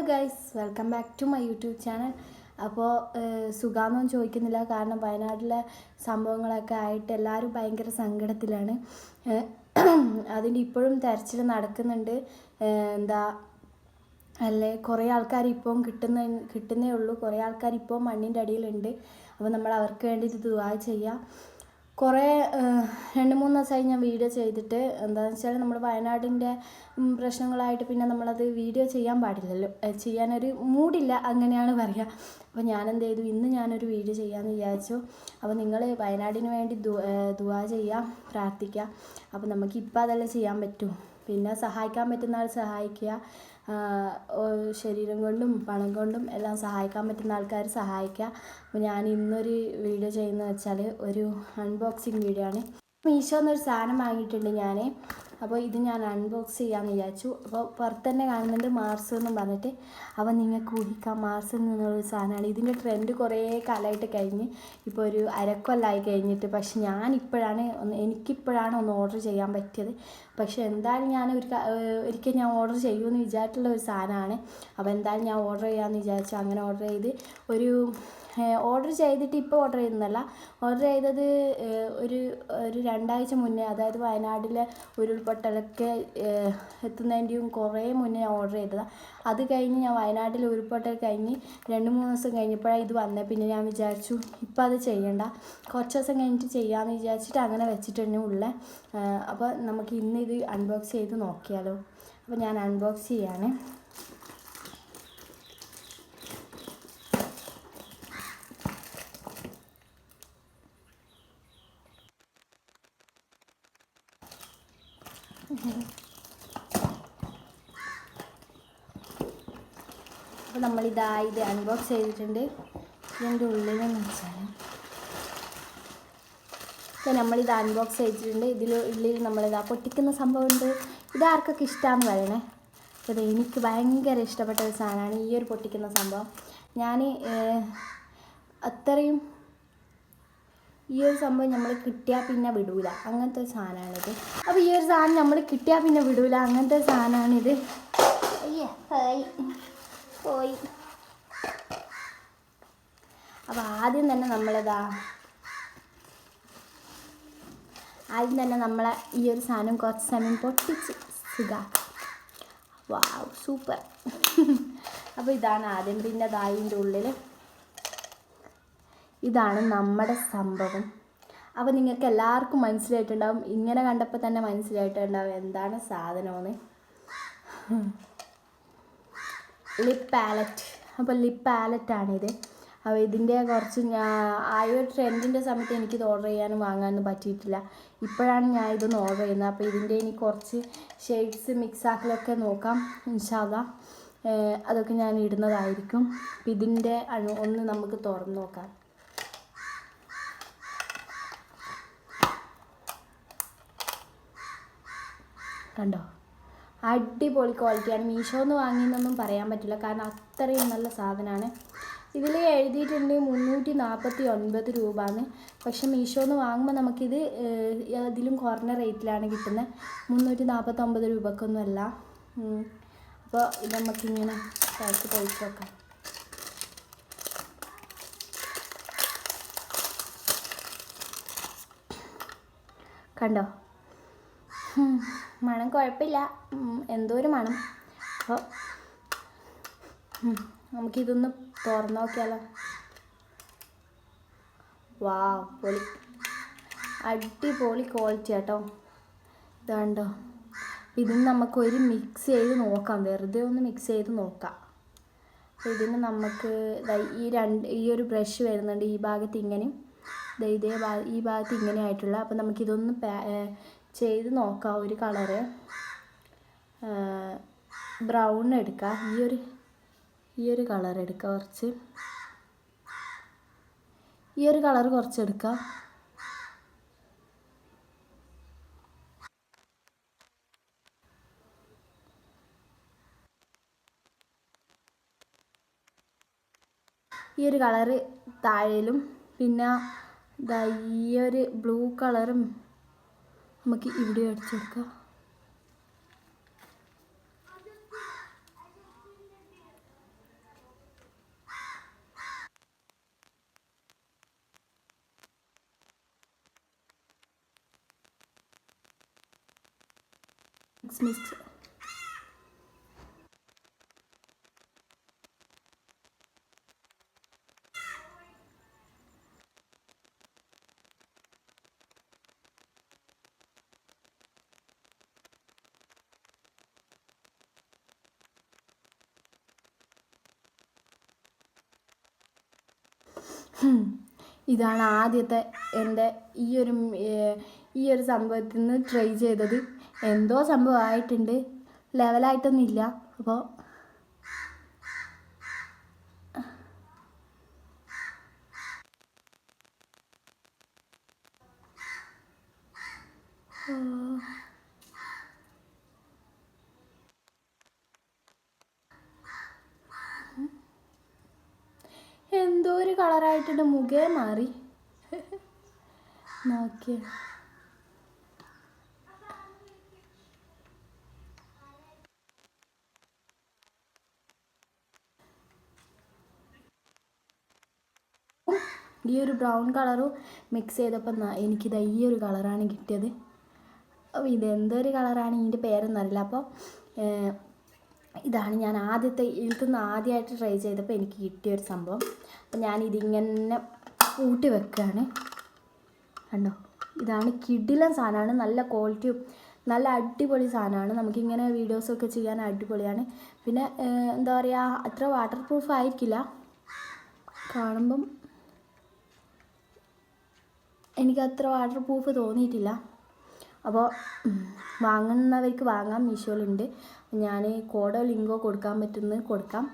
Guys, welcome back to my YouTube channel. അപ്പോൾ സുഖാന്നൊന്നും ചോദിക്കുന്നില്ല, കാരണം വയനാട്ടിലെ സംഭവങ്ങളൊക്കെ ആയിട്ട് എല്ലാവരും ഭയങ്കര സങ്കടത്തിലാണ്. അതിൻ്റെ ഇപ്പോഴും തെരച്ചിൽ നടക്കുന്നുണ്ട്. എന്താ അല്ലേ, കുറേ ആൾക്കാർ ഇപ്പം കിട്ടുന്നേ ഉള്ളൂ. കുറേ ആൾക്കാർ ഇപ്പോൾ മണ്ണിൻ്റെ അടിയിലുണ്ട്. അപ്പോൾ നമ്മൾ അവർക്ക് വേണ്ടിയിട്ട് ദുആ ചെയ്യാം. കുറേ 2-3 ദിവസമായി ഞാൻ വീഡിയോ ചെയ്തിട്ട്. എന്താണെന്ന് വെച്ചാൽ നമ്മൾ വയനാടിൻ്റെ പ്രശ്നങ്ങളായിട്ട് പിന്നെ നമ്മളത് വീഡിയോ ചെയ്യാൻ പാടില്ലല്ലോ, ചെയ്യാനൊരു മൂഡില്ല, അങ്ങനെയാണ് പറയുക. അപ്പോൾ ഞാനെന്ത് ചെയ്തു, ഇന്ന് ഞാനൊരു വീഡിയോ ചെയ്യാമെന്ന് വിചാരിച്ചു. അപ്പോൾ നിങ്ങൾ വയനാടിന് വേണ്ടി ദുആ ചെയ്യുക, പ്രാർത്ഥിക്കുക. അപ്പോൾ നമുക്കിപ്പോൾ അതെല്ലാം ചെയ്യാൻ പറ്റൂ. പിന്നെ സഹായിക്കാൻ പറ്റുന്ന ആൾ സഹായിക്കുക. ശരീരം കൊണ്ടും പണം കൊണ്ടും എല്ലാം സഹായിക്കാൻ പറ്റുന്ന ആൾക്കാർ സഹായിക്കുക. അപ്പോൾ ഞാൻ ഇന്നൊരു വീഡിയോ ചെയ്യുന്നത് വെച്ചാൽ ഒരു അൺബോക്സിങ് വീഡിയോ ആണ്. മീഷോന്നൊരു സാധനം വാങ്ങിയിട്ടുണ്ട് ഞാൻ. അപ്പോൾ ഇത് ഞാൻ അൺബോക്സ് ചെയ്യാമെന്ന് വിചാരിച്ചു. അപ്പോൾ പുറത്ത് തന്നെ കാണുന്നുണ്ട് മാർസ് എന്നും പറഞ്ഞിട്ട്. അപ്പോൾ നിങ്ങൾക്ക് ഊഹിക്കാം, മാർസ് എന്നുള്ളൊരു സാധനമാണ്. ഇതിൻ്റെ ട്രെൻഡ് കുറേ കാലമായിട്ട് കഴിഞ്ഞ് ഇപ്പോൾ ഒരു അരക്കൊല്ലമായി കഴിഞ്ഞിട്ട്. പക്ഷെ എനിക്കിപ്പോഴാണ് ഒന്ന് ഓർഡർ ചെയ്യാൻ പറ്റിയത്. പക്ഷെ എന്തായാലും ഞാൻ ഒരിക്കൽ ഞാൻ ഓർഡർ ചെയ്യുമെന്ന് വിചാരിച്ചിട്ടുള്ള ഒരു സാധനമാണ്. അപ്പോൾ എന്തായാലും ഞാൻ ഓർഡർ ചെയ്യാമെന്ന് വിചാരിച്ചു. അങ്ങനെ ഓർഡർ ചെയ്ത് ഓർഡർ ചെയ്തിട്ട് ഇപ്പോൾ ഓർഡർ ചെയ്യുന്നതല്ല, ഓർഡർ ചെയ്തത് ഒരു 2 ആഴ്ച മുന്നേ, അതായത് വയനാട്ടിലെ ഉരുൾപൊട്ടലൊക്കെ എത്തുന്നതിൻ്റെയും കുറേ മുന്നേ ഞാൻ ഓർഡർ ചെയ്തതാണ്. അത് കഴിഞ്ഞ് ഞാൻ വയനാട്ടിൽ ഉരുൾപൊട്ടൽ കഴിഞ്ഞ് 2-3 ദിവസം കഴിഞ്ഞപ്പോഴാണ് ഇത് വന്നത്. പിന്നെ ഞാൻ വിചാരിച്ചു ഇപ്പം അത് ചെയ്യണ്ട, കുറച്ച് ദിവസം കഴിഞ്ഞിട്ട് ചെയ്യാമെന്ന് വിചാരിച്ചിട്ട് അങ്ങനെ വെച്ചിട്ടുണ്ട് ഉള്ളത്. അപ്പോൾ നമുക്ക് ഇന്ന് ഇത് അൺബോക്സ് ചെയ്ത് നോക്കിയാലോ. അപ്പോൾ ഞാൻ അൺബോക്സ് ചെയ്യാണ്. അപ്പോൾ നമ്മളിത് അൺബോക്സ് ചെയ്തിട്ടുണ്ട്. ഇതിൻ്റെ ഉള്ളിലെന്ന് വെച്ചാൽ ഇപ്പോൾ നമ്മളിത് അൺബോക്സ് ചെയ്തിട്ടുണ്ട്. ഉള്ളിൽ നമ്മളിതാ പൊട്ടിക്കുന്ന സംഭവമുണ്ട്. ഇതാർക്കൊക്കെ ഇഷ്ടമാണെന്ന് പറയണേ. അപ്പോൾ എനിക്ക് ഭയങ്കര ഇഷ്ടപ്പെട്ട ഒരു സാധനമാണ് ഈ ഒരു പൊട്ടിക്കുന്ന സംഭവം. ഞാൻ അത്രയും ഈ ഒരു സംഭവം നമ്മൾ കിട്ടിയാൽ പിന്നെ വിടൂല, അങ്ങനത്തെ ഒരു സാധനമാണിത്. അപ്പോൾ ഈ ഒരു സാധനം നമ്മൾ കിട്ടിയാൽ പിന്നെ വിടൂല, അങ്ങനത്തെ ഒരു സാധനമാണിത്. പോയി. അപ്പോൾ ആദ്യം തന്നെ നമ്മളെ ഈ ഒരു സാധനം കുറച്ച് സമയം പൊട്ടിച്ച് സുഖാക്കാം. വാവ്, സൂപ്പർ. അപ്പോൾ ഇതാണ് ആദ്യം. പിന്നെ അതിൻ്റെ ഉള്ളിൽ ഇതാണ് നമ്മുടെ സംഭവം. അപ്പോൾ നിങ്ങൾക്ക് എല്ലാവർക്കും മനസ്സിലായിട്ടുണ്ടാവും, ഇങ്ങനെ കണ്ടപ്പോൾ തന്നെ മനസ്സിലായിട്ടുണ്ടാവും എന്താണ് സാധനമെന്ന്. Lip palette. അപ്പോൾ ലിപ്പ് പാലറ്റാണിത്. അപ്പോൾ ഇതിൻ്റെ കുറച്ച് ആ ഒരു ട്രെൻഡിൻ്റെ സമയത്ത് എനിക്കിത് ഓർഡർ ചെയ്യാനും വാങ്ങാനൊന്നും പറ്റിയിട്ടില്ല. ഇപ്പോഴാണ് ഞാൻ ഇതൊന്ന് ഓർഡർ ചെയ്യുന്നത്. അപ്പോൾ ഇതിൻ്റെ ഇനി കുറച്ച് ഷെയ്ഡ്സ് മിക്സാക്കലൊക്കെ നോക്കാം ഇൻഷാ അല്ലാഹ്. അതൊക്കെ ഞാൻ ഇടുന്നതായിരിക്കും. അപ്പോൾ ഇതിൻ്റെ ഒന്ന് നമുക്ക് തുറന്ന് നോക്കാം. കണ്ടോ, അടിപൊളി ക്വാളിറ്റിയാണ്. മീഷോന്ന് വാങ്ങിയെന്നൊന്നും പറയാൻ പറ്റില്ല, കാരണം അത്രയും നല്ല സാധനമാണ്. ഇതിൽ എഴുതിയിട്ടുണ്ട് 349 രൂപയാണ്. പക്ഷെ മീഷോന്ന് വാങ്ങുമ്പോൾ നമുക്കിത് അതിലും കുറഞ്ഞ റേറ്റിലാണ് കിട്ടുന്നത്. 349 രൂപക്കൊന്നുമല്ല. അപ്പോൾ ഇത് നമുക്കിങ്ങനെ കഴിച്ച് പൊളിച്ച് വെക്കാം. കണ്ടോ, മണം കുഴപ്പമില്ല, എന്തോ ഒരു മണം. അപ്പോൾ നമുക്കിതൊന്ന് തുറന്ന് നോക്കിയാലോ. വാവ്, പൊളി, അടിപൊളി ക്വാളിറ്റി കേട്ടോ. ഇതുണ്ടോ, ഇതിന് നമുക്കൊരു മിക്സ് ചെയ്ത് നോക്കാം, വെറുതെ ഒന്ന് മിക്സ് ചെയ്ത് നോക്കാം. അപ്പോൾ ഇതിന് നമുക്ക് ഈ ഒരു ബ്രഷ് വരുന്നുണ്ട്. ഈ ഭാഗത്ത് ഇങ്ങനെയും ഈ ഭാഗത്ത് ഇങ്ങനെ ആയിട്ടുള്ള. അപ്പോൾ നമുക്കിതൊന്ന് ചെയ്ത് നോക്കാം. ഒരു കളറ് ബ്രൗൺ എടുക്കാം. ഈ ഒരു കളർ എടുക്കാം, ഈ ഒരു കളർ കുറച്ച് എടുക്കാം. ഈ ഒരു കളറ് താഴെയിലും, പിന്നെ ഈ ഒരു ബ്ലൂ കളറും നമുക്ക് ഇവിടെ അടിച്ചെടുക്കാം. മിക്സ് ഇതാണ് ആദ്യത്തെ എൻ്റെ ഈ ഒരു സംഭവത്തിൽ നിന്ന് ട്രൈ ചെയ്തത്. എന്തോ സംഭവമായിട്ടുണ്ട്, ലെവലായിട്ടൊന്നുമില്ല. അപ്പോൾ എന്തോ ഒരു കളറായിട്ടുണ്ട്, മുഖേ മാറി. നോക്കിയ ഈ ഒരു ബ്രൗൺ കളറും മിക്സ് ചെയ്തപ്പോൾ എനിക്കിത് ഈ ഒരു കളറാണ് കിട്ടിയത്. അപ്പോൾ ഇതെന്തൊരു കളറാണ്, ഇതിൻ്റെ പേരൊന്നും അറിയില്ല. അപ്പോൾ ഇതാണ് ഞാൻ ഇതിൽനിന്ന് ആദ്യമായിട്ട് ട്രൈ ചെയ്തപ്പോൾ എനിക്ക് കിട്ടിയൊരു സംഭവം. അപ്പോൾ ഞാനിതിങ്ങനെ കൂട്ടി വെക്കുകയാണ്. കണ്ടോ, ഇതാണ് കിടിലൻ സാധനമാണ്, നല്ല ക്വാളിറ്റിയും നല്ല അടിപൊളി സാധനമാണ്. നമുക്കിങ്ങനെ വീഡിയോസൊക്കെ ചെയ്യാൻ അടിപൊളിയാണ്. പിന്നെ എന്താ പറയുക, അത്ര വാട്ടർ പ്രൂഫ് ആയിരിക്കില്ല, കാണുമ്പം എനിക്കത്ര വാട്ടർ പ്രൂഫ് തോന്നിയിട്ടില്ല. അപ്പോൾ വാങ്ങുന്നവർക്ക് വാങ്ങാം, മീഷോയിലുണ്ട്. ഞാൻ കോഡോ ലിങ്കോ കൊടുക്കാൻ പറ്റുന്നത് കൊടുക്കാം.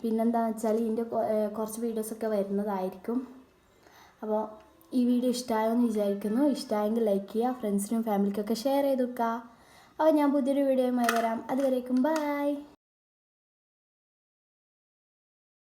പിന്നെന്താണെന്ന് വെച്ചാൽ ഇതിൻ്റെ കുറച്ച് വീഡിയോസൊക്കെ വരുന്നതായിരിക്കും. അപ്പോൾ ഈ വീഡിയോ ഇഷ്ടമായെന്ന് വിചാരിക്കുന്നു. ഇഷ്ടമായെങ്കിൽ ലൈക്ക് ചെയ്യുക, ഫ്രണ്ട്സിനും ഫാമിലിക്കൊക്കെ ഷെയർ ചെയ്ത് വെക്കുക. അപ്പോൾ ഞാൻ പുതിയൊരു വീഡിയോയുമായി വരാം. അതുവരേക്കും ബൈ.